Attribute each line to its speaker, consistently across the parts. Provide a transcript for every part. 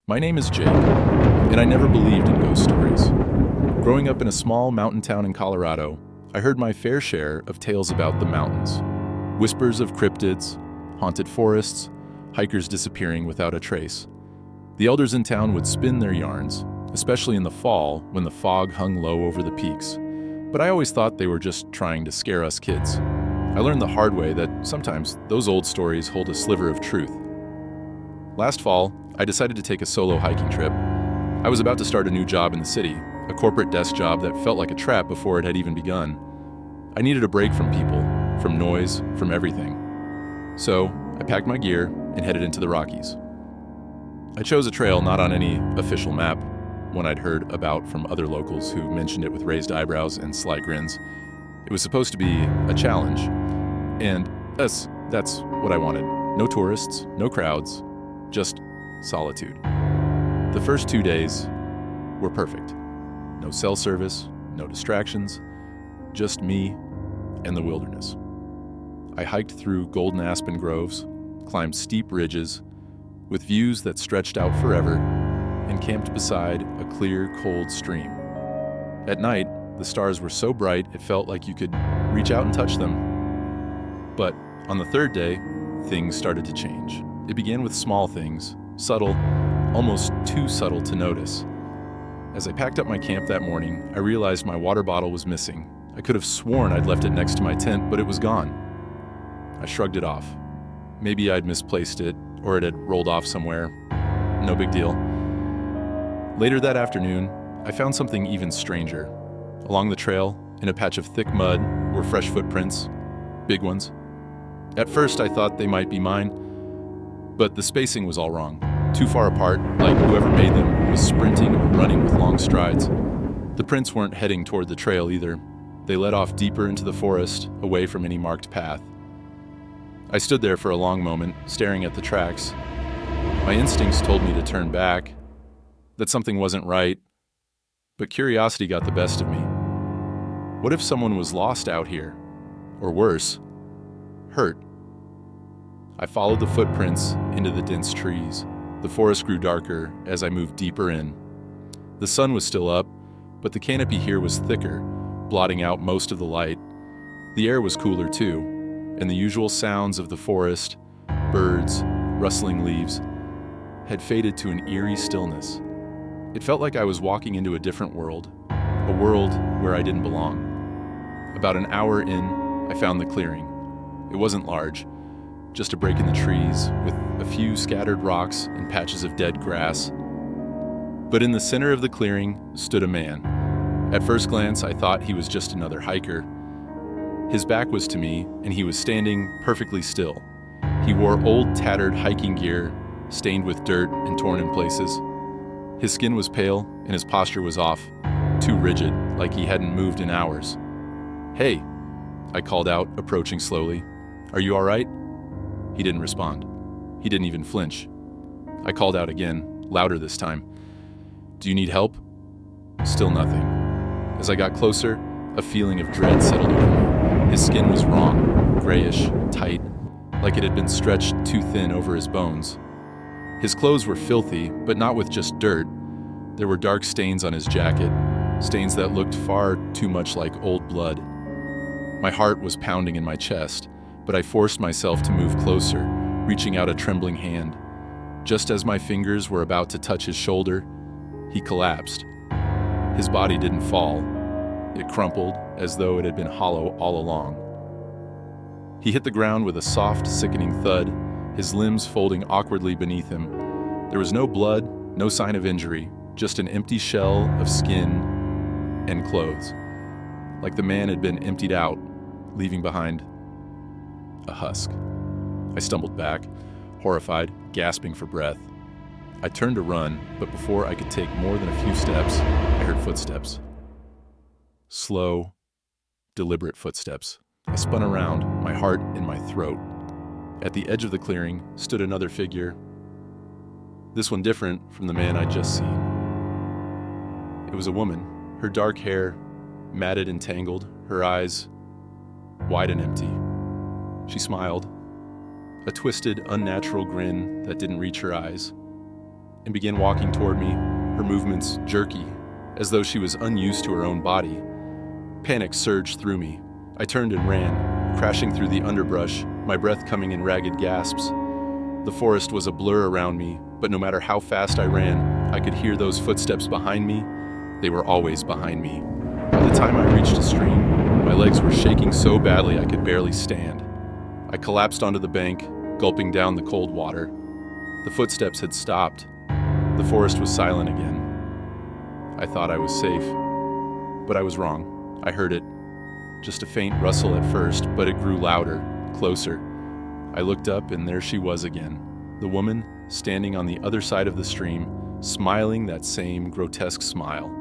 Speaker 1: My name is Jake, and I never believed in ghost stories. Growing up in a small mountain town in Colorado, I heard my fair share of tales about the mountains. Whispers of cryptids, haunted forests, hikers disappearing without a trace. The elders in town would spin their yarns, especially in the fall when the fog hung low over the peaks. But I always thought they were just trying to scare us kids. I learned the hard way that sometimes those old stories hold a sliver of truth. Last fall, I decided to take a solo hiking trip. I was about to start a new job in the city, a corporate desk job that felt like a trap before it had even begun. I needed a break from people, from noise, from everything. So I packed my gear and headed into the Rockies. I chose a trail not on any official map, one I'd heard about from other locals who mentioned it with raised eyebrows and sly grins. It was supposed to be a challenge, and that's what I wanted. No tourists, no crowds, just solitude. The first 2 days were perfect. No cell service, no distractions, just me and the wilderness. I hiked through golden aspen groves, climbed steep ridges with views that stretched out forever, and camped beside a clear, cold stream. At night, the stars were so bright it felt like you could reach out and touch them. But on the third day, things started to change. It began with small things, subtle, almost too subtle to notice. As I packed up my camp that morning, I realized my water bottle was missing. I could have sworn I'd left it next to my tent, but it was gone. I shrugged it off. Maybe I'd misplaced it, or it had rolled off somewhere. No big deal. Later that afternoon, I found something even stranger. Along the trail, in a patch of thick mud, were fresh footprints, big ones. At first, I thought they might be mine, but the spacing was all wrong. Too far apart, like whoever made them was sprinting or running with long strides. The prints weren't heading toward the trail either. They led off deeper into the forest, away from any marked path. I stood there for a long moment, staring at the tracks. My instincts told me to turn back, that something wasn't right, but curiosity got the best of me. What if someone was lost out here? Or worse, hurt? I followed the footprints into the dense trees. The forest grew darker as I moved deeper in. The sun was still up, but the canopy here was thicker, blotting out most of the light. The air was cooler too, and the usual sounds of the forest, birds, rustling leaves, had faded to an eerie stillness. It felt like I was walking into a different world, a world where I didn't belong. About an hour in, I found the clearing. It wasn't large, just a break in the trees with a few scattered rocks and patches of dead grass. But in the center of the clearing stood a man. At first glance, I thought he was just another hiker. His back was to me, and he was standing perfectly still. He wore old, tattered hiking gear, stained with dirt and torn in places. His skin was pale, and his posture was off, too rigid, like he hadn't moved in hours. "Hey," I called out, approaching slowly. "Are you all right?" He didn't respond. He didn't even flinch. I called out again, louder this time. "Do you need help?" Still nothing. As I got closer, a feeling of dread settled over me. His skin was wrong, grayish, tight, like it had been stretched too thin over his bones. His clothes were filthy, but not with just dirt. There were dark stains on his jacket, stains that looked far too much like old blood. My heart was pounding in my chest, but I forced myself to move closer, reaching out a trembling hand. Just as my fingers were about to touch his shoulder, he collapsed. His body didn't fall. It crumpled as though it had been hollow all along. He hit the ground with a soft, sickening thud, his limbs folding awkwardly beneath him. There was no blood, no sign of injury, just an empty shell of skin and clothes, like the man had been emptied out, leaving behind a husk. I stumbled back, horrified, gasping for breath. I turned to run, but before I could take more than a few steps, I heard footsteps. Slow, deliberate footsteps. I spun around, my heart in my throat. At the edge of the clearing stood another figure, this one different from the man I'd just seen. It was a woman, her dark hair matted and tangled, her eyes wide and empty. She smiled, a twisted, unnatural grin that didn't reach her eyes. and began walking toward me, her movements jerky, as though she was unused to her own body. Panic surged through me. I turned and ran, crashing through the underbrush, my breath coming in ragged gasps. The forest was a blur around me, but no matter how fast I ran, I could hear those footsteps behind me. They were always behind me. By the time I reached a stream, my legs were shaking so badly I could barely stand. I collapsed onto the bank, gulping down the cold water. The footsteps had stopped. The forest was silent again. I thought I was safe, but I was wrong. I heard it. Just a faint rustle at first, but it grew louder, closer. I looked up, and there she was again, the woman standing on the other side of the stream, smiling that same grotesque smile.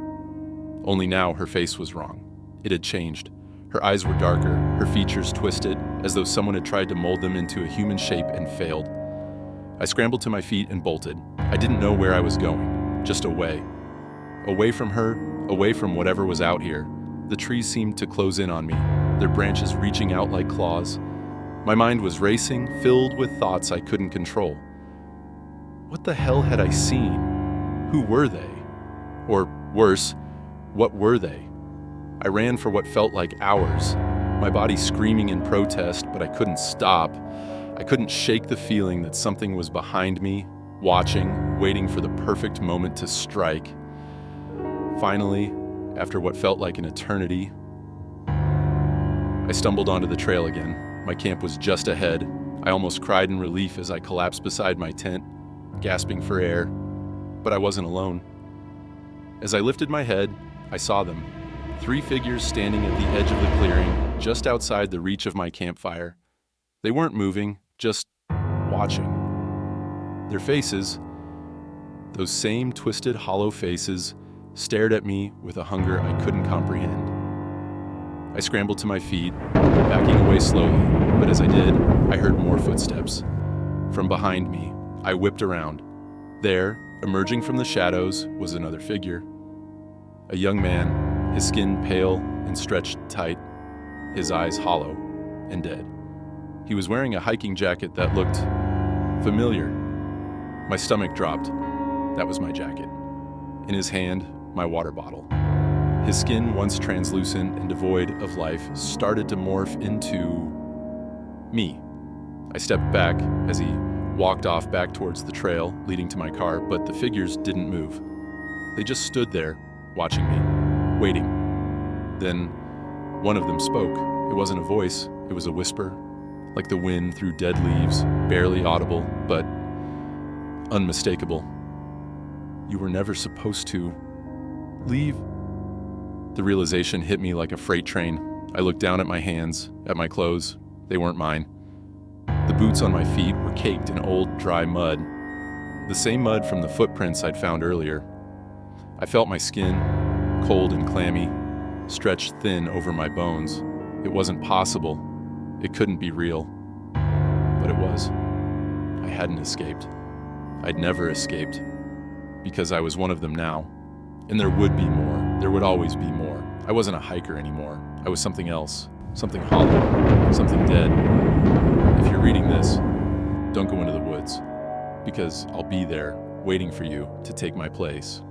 Speaker 1: Only now her face was wrong. It had changed. Her eyes were darker, her features twisted, as though someone had tried to mold them into a human shape and failed. I scrambled to my feet and bolted. I didn't know where I was going, just away. Away from her, away from whatever was out here. The trees seemed to close in on me, their branches reaching out like claws. My mind was racing, filled with thoughts I couldn't control. What the hell had I seen? Who were they? Or worse, what were they? I ran for what felt like hours, my body screaming in protest, but I couldn't stop. I couldn't shake the feeling that something was behind me, watching, waiting for the perfect moment to strike. Finally, after what felt like an eternity, I stumbled onto the trail again. My camp was just ahead. I almost cried in relief as I collapsed beside my tent, gasping for air, but I wasn't alone. As I lifted my head, I saw them. 3 figures standing at the edge of the clearing, just outside the reach of my campfire. They weren't moving, just watching. Their faces, those same twisted, hollow faces, stared at me with a hunger I couldn't comprehend. I scrambled to my feet, backing away slowly, but as I did, I heard more footsteps. From behind me, I whipped around. There, emerging from the shadows, was another figure. A young man, his skin pale and stretched tight, his eyes hollow and dead. He was wearing a hiking jacket that looked familiar. My stomach dropped. That was my jacket. In his hand, my water bottle. His skin, once translucent and devoid of life, started to morph into me. I stepped back as he walked off back towards the trail leading to my car, but the figures didn't move. They just stood there, watching me, waiting. Then one of them spoke. It wasn't a voice, it was a whisper, like the wind through dead leaves, barely audible, but unmistakable. You were never supposed to leave. The realization hit me like a freight train. I looked down at my hands, at my clothes. They weren't mine. The boots on my feet were caked in old, dry mud, the same mud from the footprints I'd found earlier. I felt my skin, cold and clammy, stretched thin over my bones. It wasn't possible. It couldn't be real. But it was. I hadn't escaped. I'd never escaped, because I was one of them now. And there would be more. There would always be more. I wasn't a hiker anymore. I was something else. Something hollow. Something dead. If you're reading this, don't go into the woods, because I'll be there waiting for you to take my place.